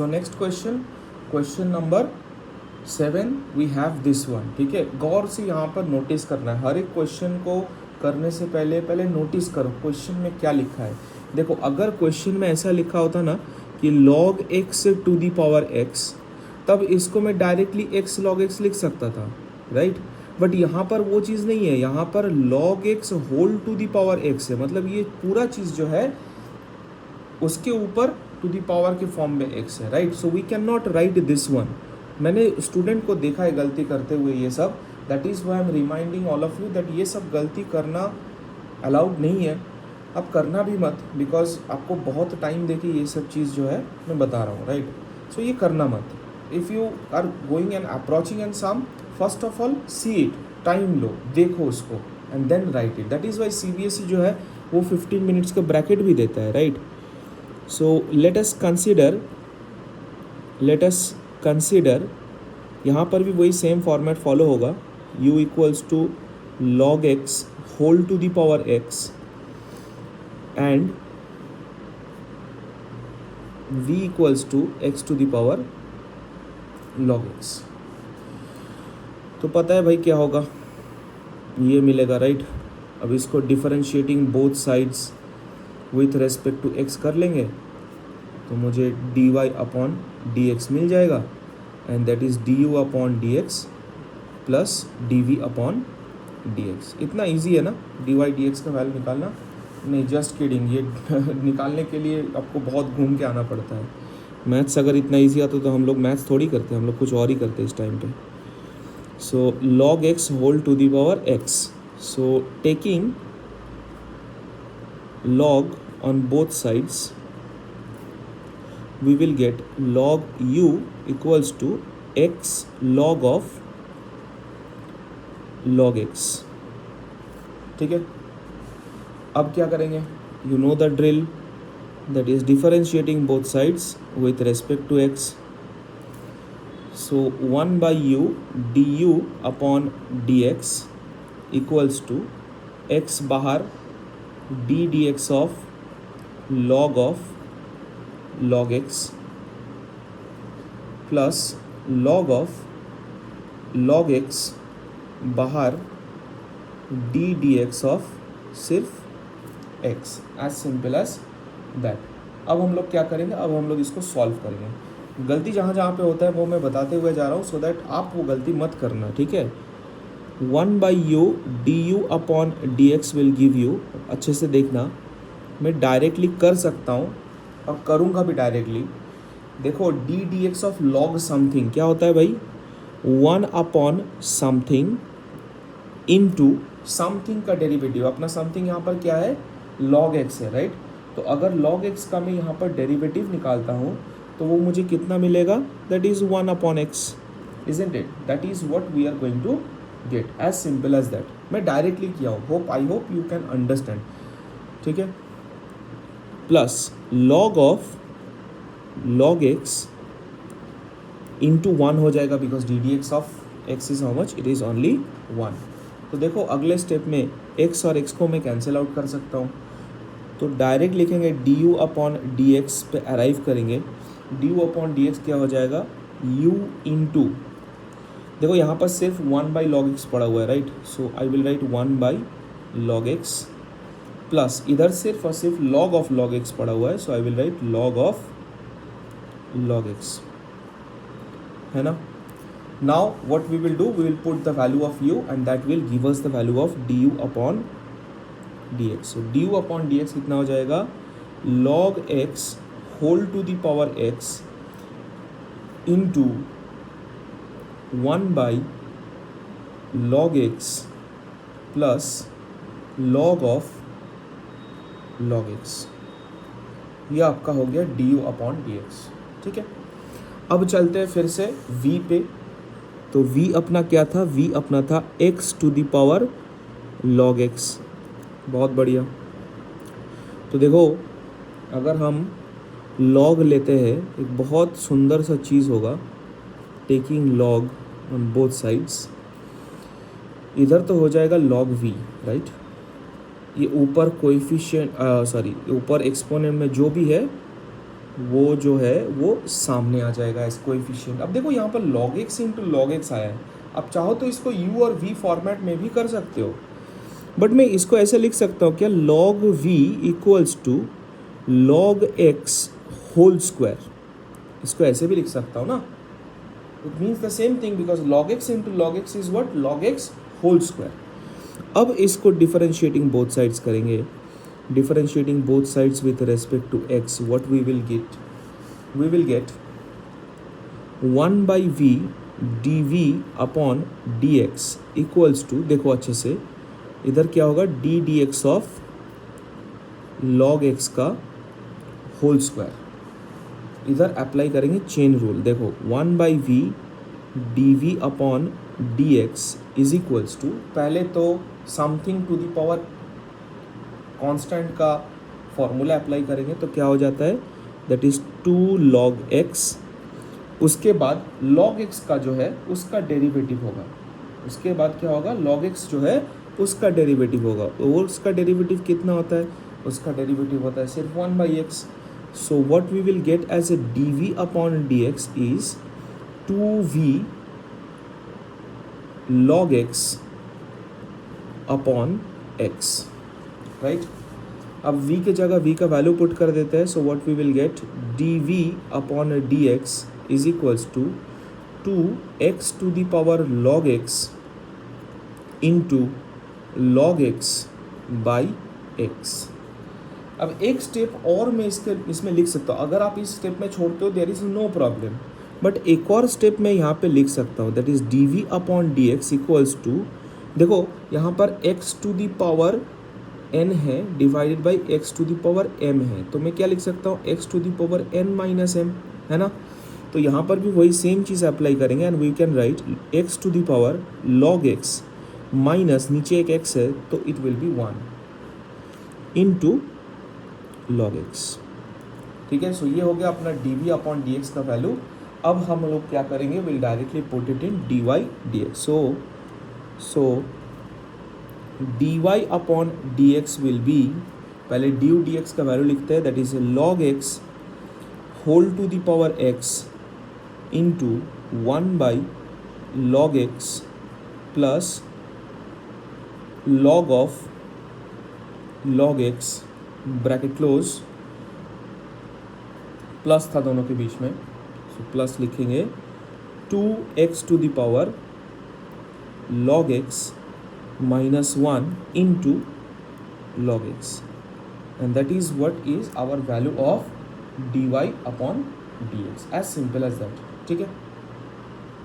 So next question number 7 we have this one. ठीक है, गौर से यहाँ पर नोटिस करना है. हर एक क्वेश्चन को करने से पहले नोटिस करो क्वेश्चन में क्या लिखा है. देखो, अगर क्वेश्चन में ऐसा लिखा होता ना कि log x to the power x, तब इसको मैं डायरेक्टली x log x लिख सकता था, राइट. बट यहाँ पर वो चीज़ नहीं है. यहाँ पर log x whole to the power x है. मतलब ये पूरा चीज़ जो है उसके ऊपर टू दी पावर के फॉर्म में x है, right. So we can not write this one. मैंने स्टूडेंट को देखा है गलती करते हुए ये सब. That is why I am reminding all of you that ये सब गलती करना अलाउड नहीं है. अब करना भी मत, बिकॉज आपको बहुत टाइम देके ये सब चीज़ जो है मैं बता रहा हूँ, राइट. सो ये करना मत. If you are going and approaching and some, first of all see it, time लो, देखो उसको and then write it. That is why CBSE जो है वो 15 मिनट्स का ब्रैकेट भी देता है, right. So let us consider यहाँ पर भी वही सेम फॉर्मेट फॉलो होगा. u equals to log x whole to the power x and v equals to x to the power log x. तो पता है भाई क्या होगा, ये मिलेगा, राइट. अब इसको differentiating both sides with respect to x कर लेंगे तो मुझे dy अपॉन dx मिल जाएगा and that is du upon dx plus dv upon dx. इतना इजी है ना dy dx का वैल्यू निकालना. नहीं, जस्ट किडिंग. ये निकालने के लिए आपको बहुत घूम के आना पड़ता है. मैथ्स अगर इतना इजी आता तो हम लोग मैथ्स थोड़ी करते, हम लोग कुछ और ही करते इस टाइम पे. So log x whole to the power x. So taking log on both sides, we will get log u equals to x log of log x. ठीक है. अब क्या करेंगे, you know the drill, that is differentiating both sides with respect to x. So 1 by u du upon dx equals to x बाहर d dx of log x plus log of log x बाहर d dx of सिर्फ x. As simple as that. अब हम लोग क्या करेंगे, अब हम लोग इसको सॉल्व करेंगे. गलती जहाँ जहाँ पे होता है वो मैं बताते हुए जा रहा हूँ, सो दैट आप वो गलती मत करना, ठीक है. 1 by u du upon dx will give you, अच्छे से देखना, मैं डायरेक्टली कर सकता हूँ और करूँगा भी डायरेक्टली. देखो d dx of log something क्या होता है भाई, 1 अपॉन समथिंग इनटू समथिंग का डेरिवेटिव. अपना समथिंग यहाँ पर क्या है, log x है, राइट. तो अगर log x का मैं यहाँ पर डेरिवेटिव निकालता हूँ तो वो मुझे कितना मिलेगा, that is 1 upon x, isn't it. That is what we are going to get. As simple as that. मैं डायरेक्टली किया हूँ. I hope you can understand, ठीक है. Plus log of log x into 1 हो जाएगा, because d d x of x is how much, it is only 1. तो देखो अगले स्टेप में x और x को मैं कैंसिल आउट कर सकता हूँ. तो डायरेक्ट लिखेंगे du अपॉन डी एक्स पे अराइव करेंगे. du अपॉन डी एक्स क्या हो जाएगा, u इंटू, देखो यहाँ पर सिर्फ 1 बाई log x पड़ा हुआ है, right. So I will right 1 by log x plus इधर सिर्फ और सिर्फ log ऑफ log x पड़ा हुआ है, so I will write log of log x, है ना. Now what we will do, we will put the value of u and that will give us the value of du upon dx. So du upon dx कितना हो जाएगा, log x whole to the power x into 1 by log x plus log of log x. ये आपका हो गया du upon dx, ठीक है. अब चलते हैं फिर से v पे. तो v अपना क्या था, v अपना था x to the power log x. बहुत बढ़िया. तो देखो अगर हम log लेते हैं, एक बहुत सुंदर सा चीज़ होगा, taking log on both sides. इधर तो हो जाएगा log v, राइट. ये ऊपर कोएफिशिएंट ऊपर एक्सपोनेंट में जो भी है वो जो है वो सामने आ जाएगा एज कोएफिशिएंट। अब देखो यहाँ पर log x into log x आया है, अब चाहो तो इसको u और v फॉर्मेट में भी कर सकते हो, बट मैं इसको ऐसे लिख सकता हूँ क्या, log v equals to log x whole square, इसको ऐसे भी लिख सकता हूँ ना, it means the same thing because log x into log x is what, log x whole square. अब इसको डिफरेंशिएटिंग बोथ साइड्स करेंगे, differentiating both sides with respect to x, what we will get, we will get 1 by v dv upon dx equals to, देखो अच्छे से इधर क्या होगा, d dx of log x का होल स्क्वायर, इधर apply करेंगे चेन रूल। देखो 1 by v dv upon dx is equals to, पहले तो something to the power constant का फॉर्मूला अप्लाई करेंगे तो क्या हो जाता है, दैट इज 2 log x, उसके बाद log x का जो है उसका डेरिवेटिव होगा, उसके बाद क्या होगा, log x जो है उसका डेरिवेटिव होगा, और उसका डेरिवेटिव कितना होता है, उसका डेरिवेटिव होता है सिर्फ 1 by x। So what we will get as a dv upon dx is 2v log x upon x, right. अब v के जगह v का वैल्यू पुट कर देते हैं, so what we will get, dv upon dx is equals to 2x to the power log x into log x by x। अब एक step और मैं इसमें लिख सकता हूँ, अगर आप इस स्टेप में छोड़ते हो there is no problem, but एक और स्टेप मैं यहाँ पे लिख सकता हूँ, that is dv upon dx equals to, देखो यहाँ पर x to the power n है divided by x to the power m है, तो मैं क्या लिख सकता हूँ, x to the power n minus m, है ना। तो यहाँ पर भी वही सेम चीज़ अप्लाई करेंगे and we can right x to the power log x minus नीचे एक x है तो it will be 1 into log x, ठीक है। सो ये हो गया अपना dv अपॉन dx का वैल्यू। अब हम लोग क्या करेंगे, will directly put it in dy dx। So dy upon dx will be, पहले du dx का वैल्यू लिखते हैं, that is log x whole to the power x into 1 by log x plus log of log x bracket close, plus था दोनों के बीच में, सो प्लस लिखेंगे 2x to the power log x minus 1 into log x, and that is what is our value of dy upon dx, as simple as that, ठीक है।